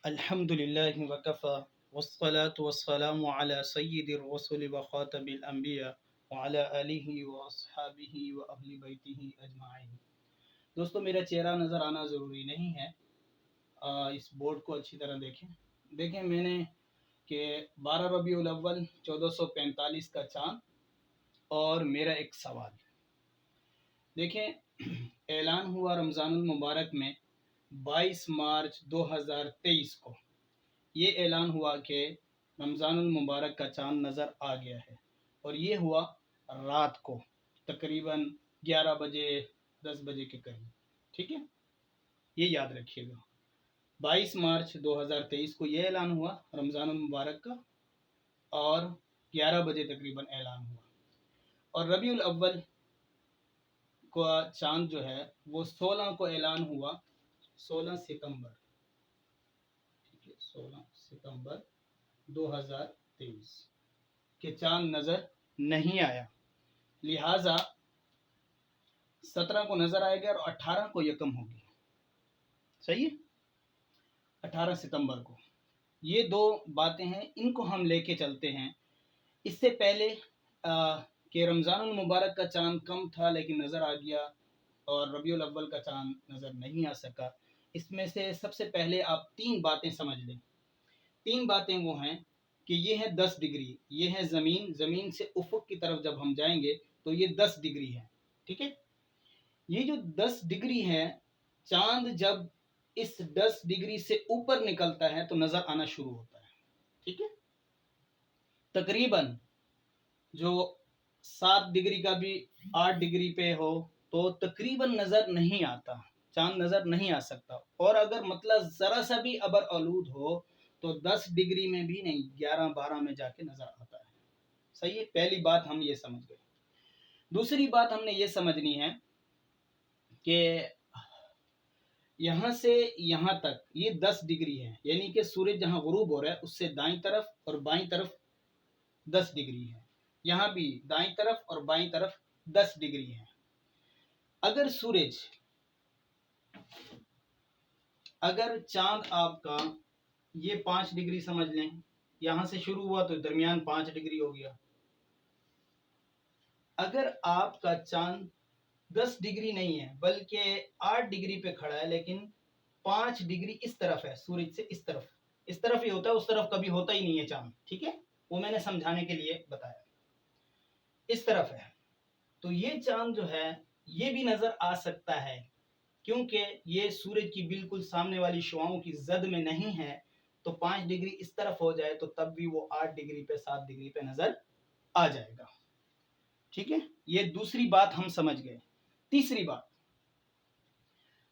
الحمد لله وكفى والصلاة والسلام على سيد الرسل وخاتم الأنبياء وعلى آله وأصحابه وأهل بيته أجمعين۔ دوستو میرا چہرہ نظر آنا ضروری نہیں ہے، اس بورڈ کو اچھی طرح دیکھیں میں نے کہ 12 ربیع الاول 1445 کا چاند اور میرا ایک سوال دیکھیں، اعلان ہوا رمضان المبارک میں 22 مارچ 2023 کو یہ اعلان ہوا کہ رمضان المبارک کا چاند نظر آ گیا ہے، اور یہ ہوا رات کو تقریباً 11 بجے 10 بجے کے قریب، ٹھیک ہے، یہ یاد رکھیے گا۔ 22 مارچ 2023 کو یہ اعلان ہوا رمضان المبارک کا، اور 11 بجے تقریباً اعلان ہوا، اور ربیع الاول کا چاند جو ہے وہ 16 کو اعلان ہوا، 16 ستمبر، ٹھیک ہے، 16 ستمبر 2023 کہ چاند نظر نہیں آیا، لہٰذا 17 کو نظر آئے گا اور 18 کو یکم ہوگی، صحیح ہے، 18 ستمبر کو۔ یہ دو باتیں ہیں، ان کو ہم لے کے چلتے ہیں۔ اس سے پہلے کہ رمضان المبارک کا چاند کم تھا لیکن نظر آ گیا، اور ربیع الاول کا چاند نظر نہیں آ سکا، اس میں سے سب سے پہلے آپ 3 باتیں سمجھ لیں۔ 3 باتیں وہ ہیں کہ یہ ہے 10 ڈگری، یہ ہے زمین سے افق کی طرف جب ہم جائیں گے تو یہ 10 ڈگری ہے، ٹھیک ہے۔ یہ جو 10 ڈگری ہے، چاند جب اس 10 ڈگری سے اوپر نکلتا ہے تو نظر آنا شروع ہوتا ہے، ٹھیک ہے۔ تقریباً جو 7 ڈگری کا بھی 8 ڈگری پہ ہو تو تقریباً نظر نہیں آتا، چاند نظر نہیں آ سکتا، اور اگر مطلب ذرا سا بھی ابر آلود ہو تو 10 ڈگری میں بھی نہیں، 11-12 میں جا کے نظر آتا ہے، صحیح ہے۔ پہلی بات ہم یہ سمجھ گئے۔ دوسری بات ہم نے یہ سمجھنی ہے کہ یہاں سے یہاں تک یہ 10 ڈگری ہے، یعنی کہ سورج جہاں غروب ہو رہا ہے اس سے دائیں طرف اور بائیں طرف 10 ڈگری ہے، یہاں بھی دائیں طرف اور بائیں طرف 10 ڈگری ہے۔ اگر چاند آپ کا یہ 5 ڈگری سمجھ لیں، یہاں سے شروع ہوا تو درمیان 5 ڈگری ہو گیا۔ اگر آپ کا چاند 10 ڈگری نہیں ہے بلکہ 8 ڈگری پہ کھڑا ہے، لیکن 5 ڈگری اس طرف ہے، سورج سے اس طرف ہی ہوتا ہے، اس طرف کبھی ہوتا ہی نہیں ہے چاند، ٹھیک ہے، وہ میں نے سمجھانے کے لیے بتایا، اس طرف ہے، تو یہ چاند جو ہے یہ بھی نظر آ سکتا ہے، کیونکہ یہ سورج کی بالکل سامنے والی شعاؤں کی زد میں نہیں ہے، تو 5 ڈگری اس طرف ہو جائے تو تب بھی وہ 8 ڈگری پہ 7 ڈگری پہ نظر آ جائے گا، ٹھیک ہے۔ یہ دوسری بات ہم سمجھ گئے۔ تیسری بات،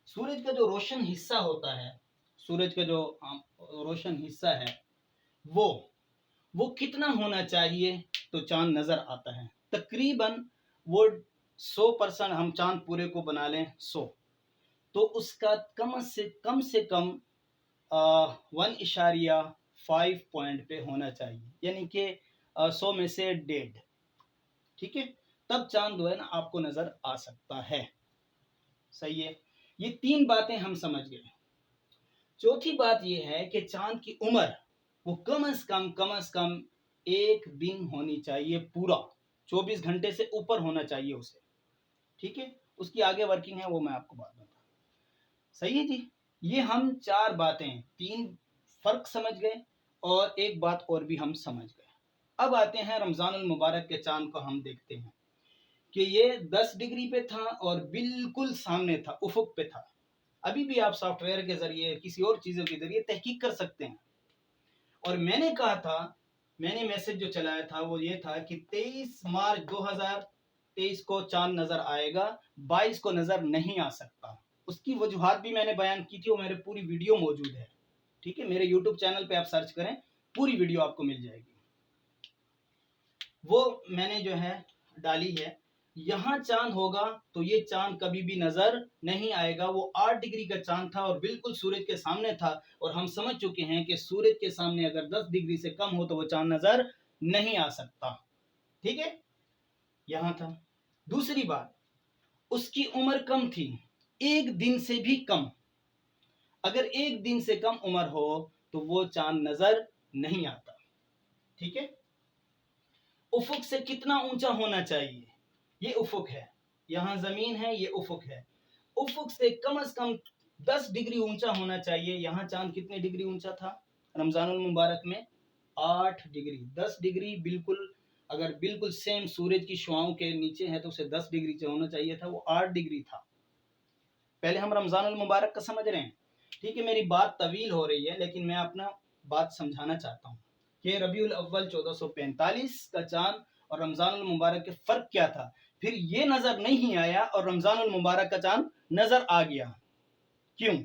سورج کا جو روشن حصہ ہوتا ہے، سورج کا جو روشن حصہ ہے وہ کتنا ہونا چاہیے تو چاند نظر آتا ہے؟ تقریباً وہ 100%، ہم چاند پورے کو بنا لیں 100، تو اس کا کم سے کم 1.5 پوائنٹ پہ ہونا چاہیے، یعنی کہ 100 میں سے 1.5، ٹھیک ہے، تب چاند جو ہے نا آپ کو نظر آ سکتا ہے، صحیح ہے۔ یہ 3 باتیں ہم سمجھ گئے۔ چوتھی بات یہ ہے کہ چاند کی عمر وہ کم از کم 1 دن ہونی چاہیے، پورا 24 گھنٹے سے اوپر ہونا چاہیے اسے، ٹھیک ہے۔ اس کی آگے ورکنگ ہے وہ میں آپ کو بات بتاؤں، صحیح ہے جی۔ یہ ہم 4 باتیں، 3 فرق سمجھ گئے اور ایک بات اور بھی ہم سمجھ گئے۔ اب آتے ہیں رمضان المبارک کے چاند کو ہم دیکھتے ہیں کہ یہ 10 ڈگری پہ تھا اور بالکل سامنے تھا، افق پہ تھا۔ ابھی بھی آپ سافٹ ویئر کے ذریعے کسی اور چیزوں کے ذریعے تحقیق کر سکتے ہیں، اور میں نے کہا تھا، میں نے میسج جو چلایا تھا وہ یہ تھا کہ 23 مارچ 2023 کو چاند نظر آئے گا، 22 کو نظر نہیں آ سکتا۔ اس کی وجوہات بھی میں نے بیان کی تھی، وہ میرے پوری ویڈیو موجود ہے، ٹھیک ہے، میرے یوٹیوب چینل پہ آپ سرچ کریں، پوری ویڈیو آپ کو مل جائے گی، وہ میں نے جو ہے ڈالی ہے۔ یہاں چاند ہوگا تو یہ چاند کبھی بھی نظر نہیں آئے گا، وہ 8 ڈگری کا چاند تھا اور بالکل سورج کے سامنے تھا، اور ہم سمجھ چکے ہیں کہ سورج کے سامنے اگر 10 ڈگری سے کم ہو تو وہ چاند نظر نہیں آ سکتا، ٹھیک ہے، یہاں تھا۔ دوسری بات، اس کی عمر کم تھی، 1 دن سے بھی کم۔ اگر 1 دن سے کم عمر ہو تو وہ چاند نظر نہیں آتا. ٹھیک ہے. افق سے کتنا اونچا ہونا چاہیے؟ یہ افق ہے، یہاں زمین ہے، یہ افق ہے. افق سے کم از کم 10 ڈگری اونچا ہونا چاہیے. یہاں چاند کتنے ڈگری اونچا تھا رمضان المبارک میں؟ 8 ڈگری. 10 ڈگری بالکل، اگر بالکل سیم سورج کی شعاؤں کے نیچے ہے تو اسے 10 ڈگری ہونا چاہیے تھا، وہ 8 ڈگری تھا. پہلے ہم رمضان المبارک کا سمجھ رہے ہیں. ٹھیک ہے، میری بات طویل ہو رہی ہے لیکن میں اپنا بات سمجھانا چاہتا ہوں کہ ربیع الاول 1445 کا چاند اور رمضان المبارک کے فرق کیا تھا. پھر یہ نظر نہیں آیا اور رمضان المبارک کا چاند نظر آ گیا، کیوں؟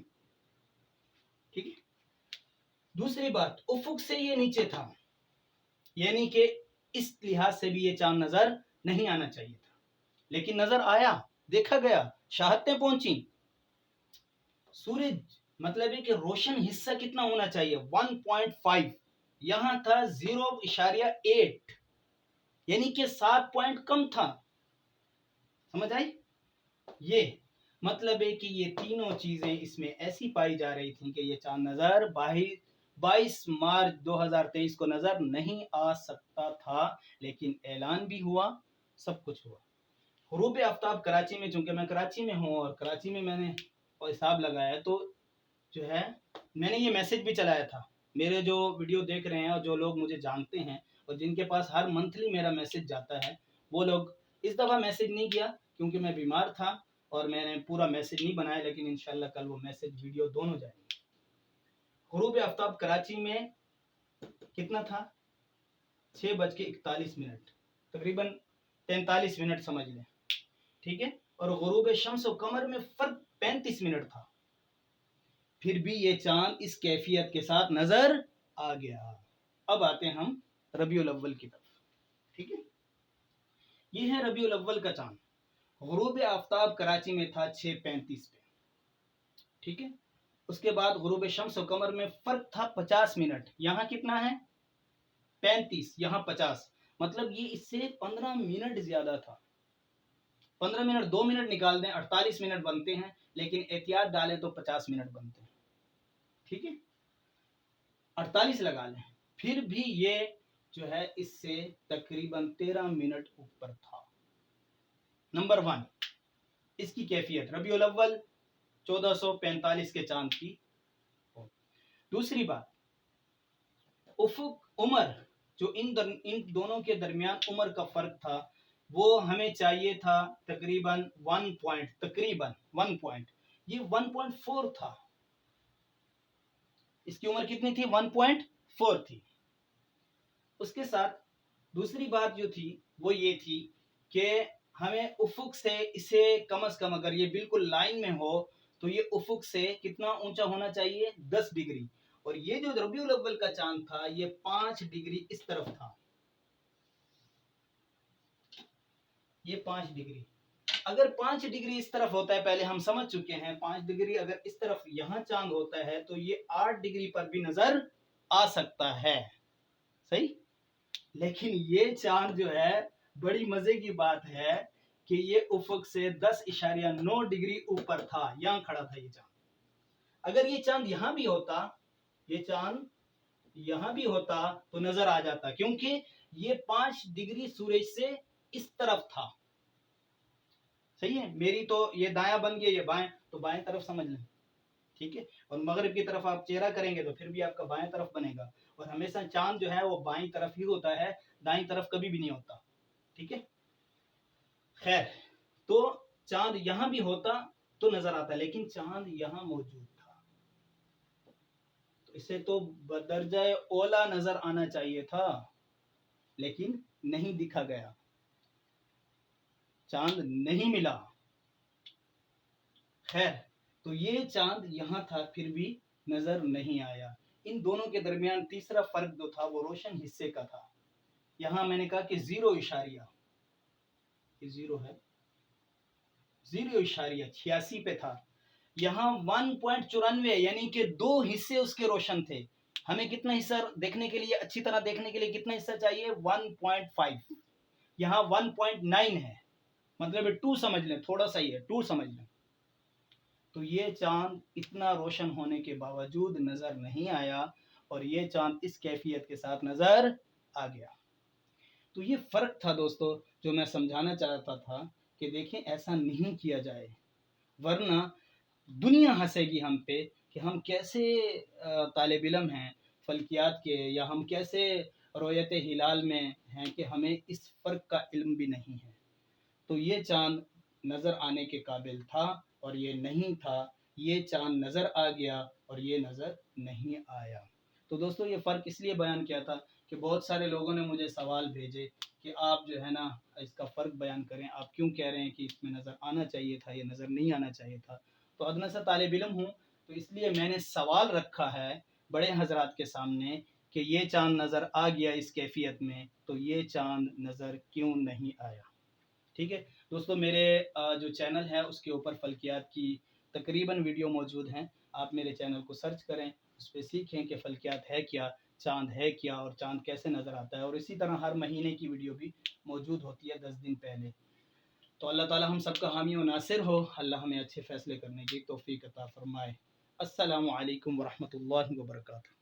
ٹھیک ہے. دوسری بات، افق سے یہ نیچے تھا، یعنی کہ اس لحاظ سے بھی یہ چاند نظر نہیں آنا چاہیے تھا، لیکن نظر آیا، دیکھا گیا، شہادتیں پہنچی. سورج مطلب ہے کہ روشن حصہ کتنا ہونا چاہیے؟ 1.5. یہاں تھا 0.8، یعنی کہ 7 پوائنٹ کم تھا. سمجھ آئی؟ یہ مطلب ہے کہ یہ تینوں چیزیں اس میں ایسی پائی جا رہی تھیں کہ یہ چاند نظر 22 مارچ 2023 کو نظر نہیں آ سکتا تھا، لیکن اعلان بھی ہوا، سب کچھ ہوا. غروب آفتاب کراچی میں، چونکہ میں کراچی میں ہوں اور کراچی میں میں نے حساب لگایا تو جو ہے میں نے یہ میسج بھی چلایا تھا. میرے جو ویڈیو دیکھ رہے ہیں اور جو لوگ مجھے جانتے ہیں اور جن کے پاس ہر منتھلی میرا میسج جاتا ہے، وہ لوگ اس دفعہ میسج نہیں کیا کیونکہ میں بیمار تھا اور میں نے پورا میسج نہیں بنایا، لیکن انشاءاللہ کل وہ میسج ویڈیو دونوں جائیں گے. غروب آفتاب کراچی میں کتنا تھا؟ 6:41، تقریباً 43 منٹ سمجھ لیں. ٹھیک ہے. اور غروب شمس و قمر میں فرق 35 منٹ تھا، پھر بھی یہ چاند اس کیفیت کے ساتھ نظر آ گیا. اب آتے ہیں ہم ربیع الاول کی طرف. ٹھیک ہے. یہ ہے ربیع الاول کا چاند. غروب آفتاب کراچی میں تھا 6:35 پہ. ٹھیک ہے. اس کے بعد غروب شمس و قمر میں فرق تھا 50 منٹ. یہاں کتنا ہے؟ 35، یہاں 50. مطلب یہ اس سے 15 منٹ زیادہ تھا. 15 منٹ 2 منٹ نکال دیں 48 منٹ بنتے ہیں، لیکن احتیاط ڈالیں تو 50 منٹ بنتے ہیں. ٹھیک ہے. 48 لگا لیں، پھر بھی یہ جو ہے اس سے تقریباً 13 منٹ اوپر تھا. نمبر 1 اس کی کیفیت ربیع الاول 1445 کے چاند کی. دوسری بات، افق عمر، جو ان دونوں کے درمیان عمر کا فرق تھا، وہ ہمیں چاہیے تھا تقریباً 1 پوائنٹ، یہ 1.4 تھا. اس کی عمر کتنی تھی؟ 1.4 تھی. اس کے ساتھ دوسری بات جو تھی وہ یہ تھی کہ ہمیں افق سے اسے کم از کم، اگر یہ بالکل لائن میں ہو تو یہ افق سے کتنا اونچا ہونا چاہیے؟ 10 ڈگری. اور یہ جو ربیع الاول کا چاند تھا یہ 5 ڈگری اس طرف تھا. یہ 5 ڈگری، اگر 5 ڈگری اس طرف ہوتا ہے، پہلے ہم سمجھ چکے ہیں 5 ڈگری اگر اس طرف یہاں چاند ہوتا ہے تو یہ 8 ڈگری پر بھی نظر آ سکتا ہے. صحیح. لیکن یہ چاند جو ہے، بڑی مزے کی بات ہے کہ یہ افق سے 10.9 ڈگری اوپر تھا. یہاں کھڑا تھا یہ چاند. اگر یہ چاند یہاں بھی ہوتا، یہ چاند یہاں بھی ہوتا تو نظر آ جاتا، کیونکہ یہ 5 ڈگری سورج سے اس طرف تھا. صحیح ہے. میری تو یہ دایاں بن گیا، یہ بائیں، تو بائیں طرف سمجھ لیں. ٹھیک ہے. اور مغرب کی طرف آپ چہرہ کریں گے تو پھر بھی آپ کا بائیں طرف بنے گا. اور ہمیشہ چاند جو ہے وہ بائیں طرف ہی ہوتا ہے، دائیں طرف کبھی بھی نہیں ہوتا. ٹھیک ہے. خیر، تو چاند یہاں بھی ہوتا تو نظر آتا، لیکن چاند یہاں موجود تھا تو اسے تو بدرجہ اولا نظر آنا چاہیے تھا، لیکن نہیں دکھا گیا، چاند نہیں ملا. خیر، تو یہ چاند یہاں تھا پھر بھی نظر نہیں آیا. ان دونوں کے درمیان تیسرا فرق جو تھا وہ روشن حصے کا تھا. یہاں میں نے کہا کہ 0.0 ہے، 0.86 پہ تھا. یہاں 1.94، یعنی کہ 2 حصے اس کے روشن تھے. ہمیں کتنا حصہ دیکھنے کے لیے، اچھی طرح دیکھنے کے لیے کتنا حصہ چاہیے؟ 1.5. یہاں 1.9 ہے، مطلب 2 سمجھ لیں، تھوڑا سا ہی ہے، 2 سمجھ لیں. تو یہ چاند اتنا روشن ہونے کے باوجود نظر نہیں آیا. اور یہ چاند اس کیفیت کے ساتھ نظر آ گیا۔ تو یہ فرق تھا دوستو جو میں سمجھانا چاہتا تھا کہ دیکھیں ایسا نہیں کیا جائے، ورنہ دنیا ہنسے گی ہم پہ کہ ہم کیسے طالب علم ہیں فلکیات کے، یا ہم کیسے رویت ہلال میں ہیں کہ ہمیں اس فرق کا علم بھی نہیں ہے۔ تو یہ چاند نظر آنے کے قابل تھا اور یہ نہیں تھا، یہ چاند نظر آ گیا اور یہ نظر نہیں آیا۔ تو دوستو یہ فرق اس لیے بیان کیا تھا کہ بہت سارے لوگوں نے مجھے سوال بھیجے کہ آپ جو ہے نا اس کا فرق بیان کریں، آپ کیوں کہہ رہے ہیں کہ اس میں نظر آنا چاہیے تھا، یہ نظر نہیں آنا چاہیے تھا۔ تو ادنا سا طالب علم ہوں تو اس لیے میں نے سوال رکھا ہے بڑے حضرات کے سامنے کہ یہ چاند نظر آ گیا اس کیفیت میں، تو یہ چاند نظر کیوں نہیں آیا؟ ٹھیک ہے دوستو، میرے جو چینل ہے اس کے اوپر فلکیات کی تقریباً ویڈیو موجود ہیں، آپ میرے چینل کو سرچ کریں، اس پہ سیکھیں کہ فلکیات ہے کیا، چاند ہے کیا، اور چاند کیسے نظر آتا ہے۔ اور اسی طرح ہر مہینے کی ویڈیو بھی موجود ہوتی ہے 10 دن پہلے۔ تو اللہ تعالی ہم سب کا حامی و ناصر ہو، اللہ ہمیں اچھے فیصلے کرنے کی توفیق عطا فرمائے۔ السلام علیکم ورحمۃ اللہ وبرکاتہ۔